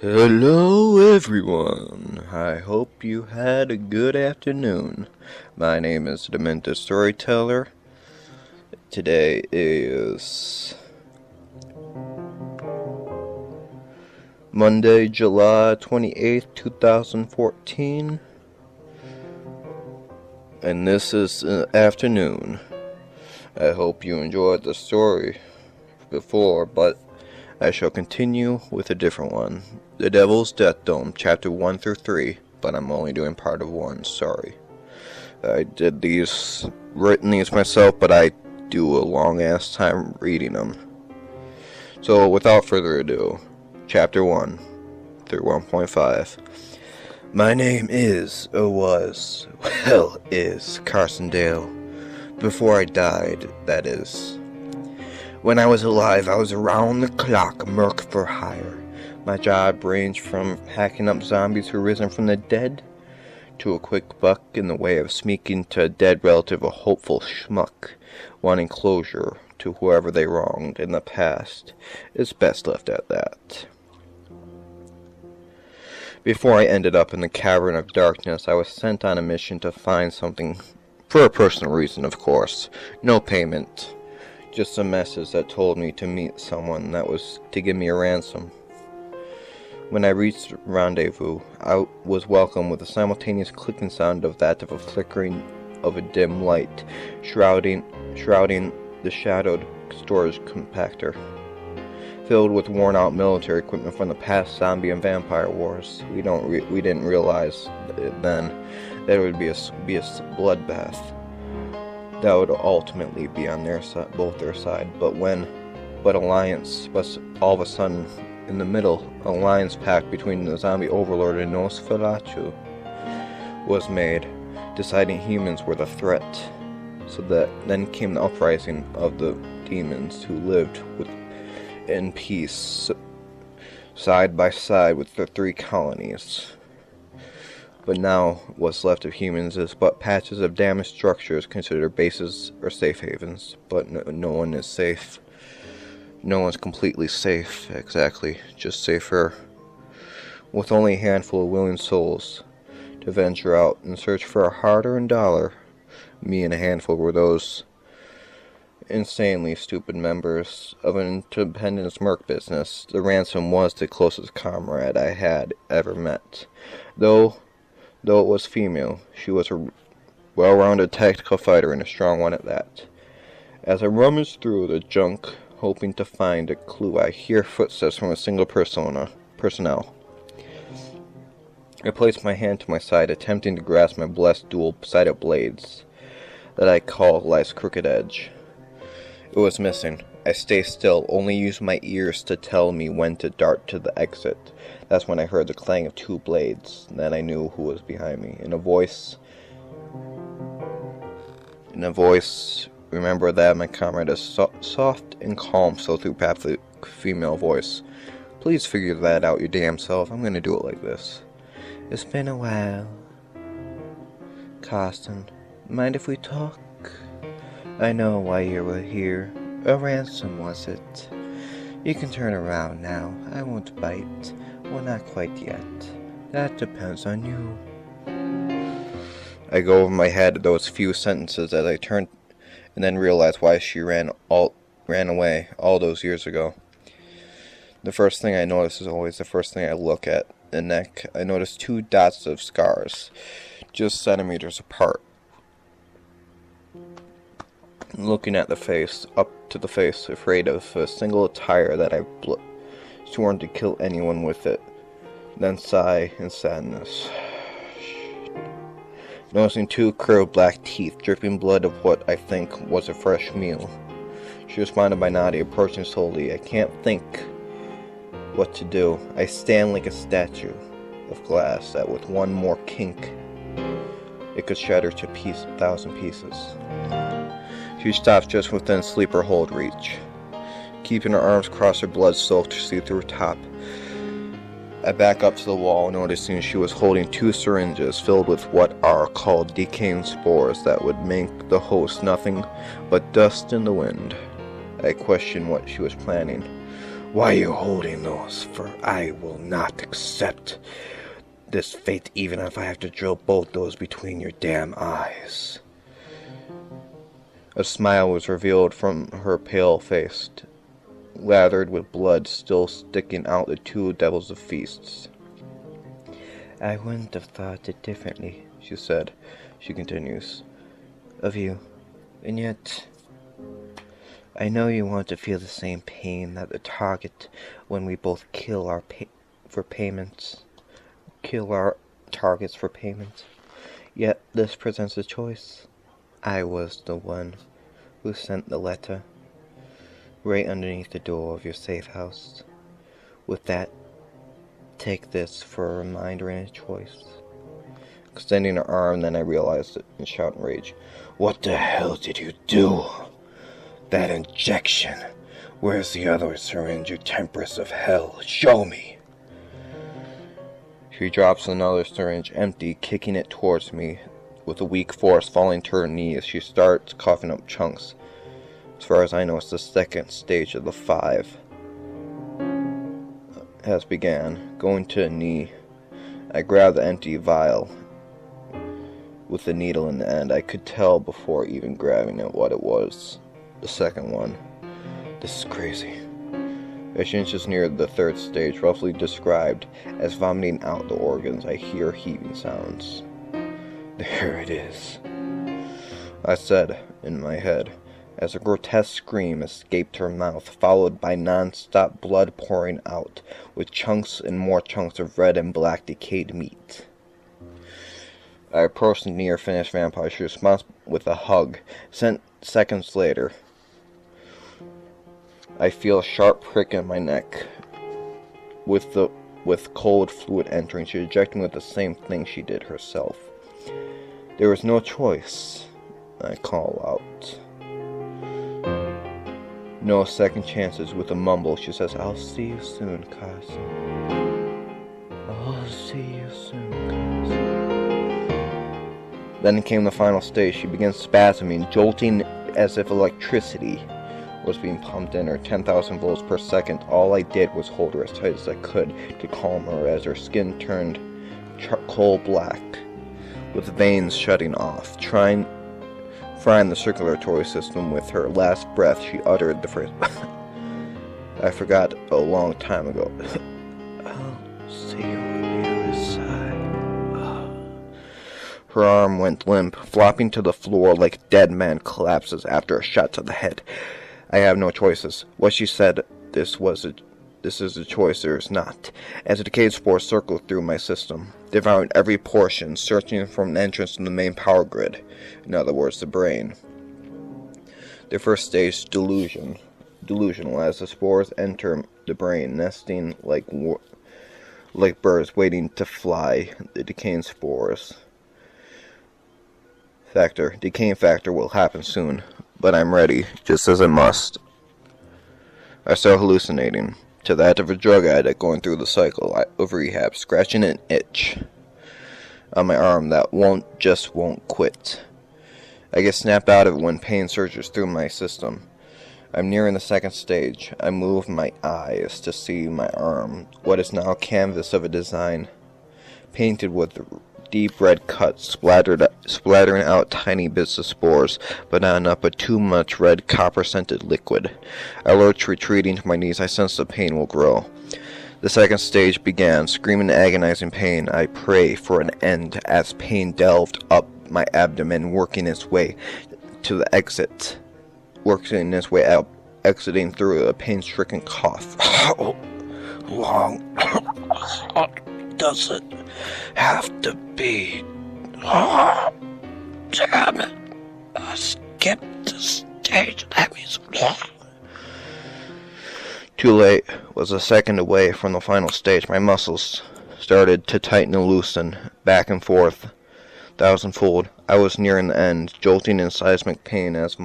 Hello everyone, I hope you had a good afternoon. My name is Demented Storyteller. Today is Monday, July 28th, 2014. And this is afternoon. I hope you enjoyed the story before, but I shall continue with a different one. The Devil's Death Dome, chapter 1 through 3, but I'm only doing part of 1, sorry. I written these myself, but I do a long ass time reading them. So without further ado, chapter 1 through 1.5. My name is Carson Dale. Before I died, that is. When I was alive, I was around the clock, merc for hire. My job ranged from hacking up zombies who risen from the dead, to a quick buck in the way of sneaking to a dead relative, a hopeful schmuck, wanting closure to whoever they wronged in the past. It's best left at that. Before I ended up in the Cavern of Darkness, I was sent on a mission to find something, for a personal reason, of course. No payment. Just a message that told me to meet someone that was to give me a ransom. When I reached Rendezvous, I was welcomed with a simultaneous clicking sound of that of a flickering of a dim light, shrouding the shadowed storage compactor. Filled with worn-out military equipment from the past zombie and vampire wars, we didn't realize then that it would be a bloodbath that would ultimately be on both their side. But all of a sudden, in the middle, an alliance pact between the zombie overlord and Nosferatu was made, deciding humans were the threat. So that then came the uprising of the demons who lived in peace, side by side with the three colonies. But now, what's left of humans is but patches of damaged structures considered bases or safe havens. But no one is safe. No one's completely safe, exactly. Just safer. With only a handful of willing souls to venture out and search for a hard-earned dollar. Me and a handful were those insanely stupid members of an independent merc business. The ransom was the closest comrade I had ever met. Though it was female, she was a well-rounded tactical fighter and a strong one at that. As I rummaged through the junk, hoping to find a clue, I hear footsteps from a single personnel. I placed my hand to my side, attempting to grasp my blessed dual-sided blades that I call life's crooked edge. It was missing. I stay still, only use my ears to tell me when to dart to the exit. That's when I heard the clang of two blades. Then I knew who was behind me. In a voice, remember that my comrade is soft and calm, so through pathetic female voice. Please figure that out, your damn self. I'm gonna do it like this. It's been a while. Carson, mind if we talk? I know why you were here. A ransom, was it? You can turn around now. I won't bite. Well, not quite yet. That depends on you. I go over my head those few sentences as I turned and then realized why she ran away all those years ago. The first thing I notice is always the first thing I look at. The neck. I noticed 2 dots of scars, just centimeters apart. Looking at the face, up to the face, afraid of a single attire that I've sworn to kill anyone with it. Then sigh in sadness. Noticing 2 curved black teeth, dripping blood of what I think was a fresh meal. She responded by nodding, approaching slowly. I can't think what to do. I stand like a statue of glass that with one more kink, it could shatter to 1,000 pieces. She stops just within sleeper hold reach, keeping her arms crossed, her blood-soaked see-through top. I back up to the wall, noticing she was holding 2 syringes filled with what are called decaying spores that would make the host nothing but dust in the wind. I questioned what she was planning. Why are you holding those? For I will not accept this fate, even if I have to drill both those between your damn eyes. A smile was revealed from her pale face, lathered with blood still sticking out the two devils of feasts. I wouldn't have thought it differently, she said. She continues, of you. And yet, I know you want to feel the same pain that the target when we both kill our targets for payment. Yet this presents a choice. I was the one who sent the letter right underneath the door of your safe house. With that, take this for a reminder and a choice. Extending her arm, then I realized it and shout in rage. What the hell did you do? That injection. Where's the other syringe, you temptress of hell? Show me. She drops another syringe, empty, kicking it towards me. With a weak force falling to her knees, she starts coughing up chunks. As far as I know, it's the second stage of the 5. Has began. Going to a knee. I grab the empty vial with the needle in the end. I could tell before even grabbing it what it was. The second one. This is crazy. As she inches near the 3rd stage, roughly described as vomiting out the organs, I hear heaving sounds. There it is, I said in my head, as a grotesque scream escaped her mouth, followed by non-stop blood pouring out, with chunks and more chunks of red and black decayed meat. I approached the near-finished vampire. She responded with a hug. Seconds later, I feel a sharp prick in my neck, with cold fluid entering. She ejected me with the same thing she did herself. There was no choice, I call out. No second chances. With a mumble, she says, I'll see you soon, Carson. I'll see you soon, Carson. Then came the final stage. She began spasming, jolting as if electricity was being pumped in her, 10,000 volts per second. All I did was hold her as tight as I could to calm her as her skin turned coal black, with veins shutting off. Frying the circulatory system with her last breath, she uttered the phrase I forgot a long time ago. I'll see you on the other side. Her arm went limp, flopping to the floor like a dead man collapses after a shot to the head. I have no choices. What she said, this is a choice there is not. As a decayed spore circled through my system, devouring every portion, searching for an entrance to the main power grid. In other words, the brain. The first stage, delusional, as the spores enter the brain, nesting like birds waiting to fly. The decaying spores. Decaying factor will happen soon, but I'm ready, just as I must. I start hallucinating, to that of a drug addict going through the cycle of rehab, scratching an itch on my arm that won't quit. I get snapped out of it when pain surges through my system. I'm nearing the second stage. I move my eyes to see my arm, what is now canvas of a design, painted with deep red cuts, splattering out tiny bits of spores, but not enough, but too much red copper-scented liquid. I lurch, retreating to my knees. I sense the pain will grow. The second stage began. Screaming in agonizing pain, I pray for an end as pain delved up my abdomen, working its way to the exit. Working its way out, exiting through a pain-stricken cough. How long does it have to be? Oh, damn it. I skipped the stage. That means... Too late. Was a second away from the final stage. My muscles started to tighten and loosen, back and forth, thousandfold. I was nearing the end, jolting in seismic pain so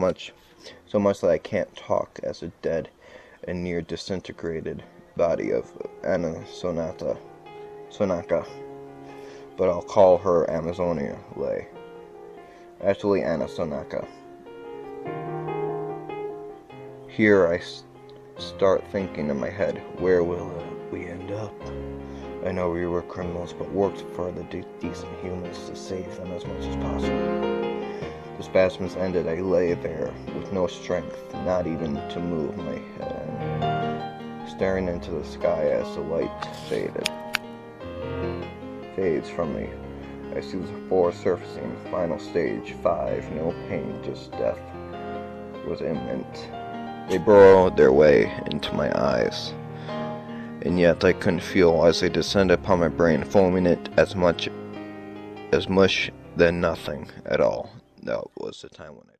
much that I can't talk, as a dead and near disintegrated body of Anna Sonaka. But I'll call her Amazonia lay. Actually, Anna Sonaka. Here I start thinking in my head, where will we end up? I know we were criminals, but worked for the decent humans to save them as much as possible. The spasms ended. I lay there with no strength, not even to move my head, staring into the sky as the light fades from me. I see the four surfacing. Final stage 5. No pain, just death was imminent. They burrowed their way into my eyes, and yet I couldn't feel as they descended upon my brain, foaming it as much as mush than nothing at all. That was the time when I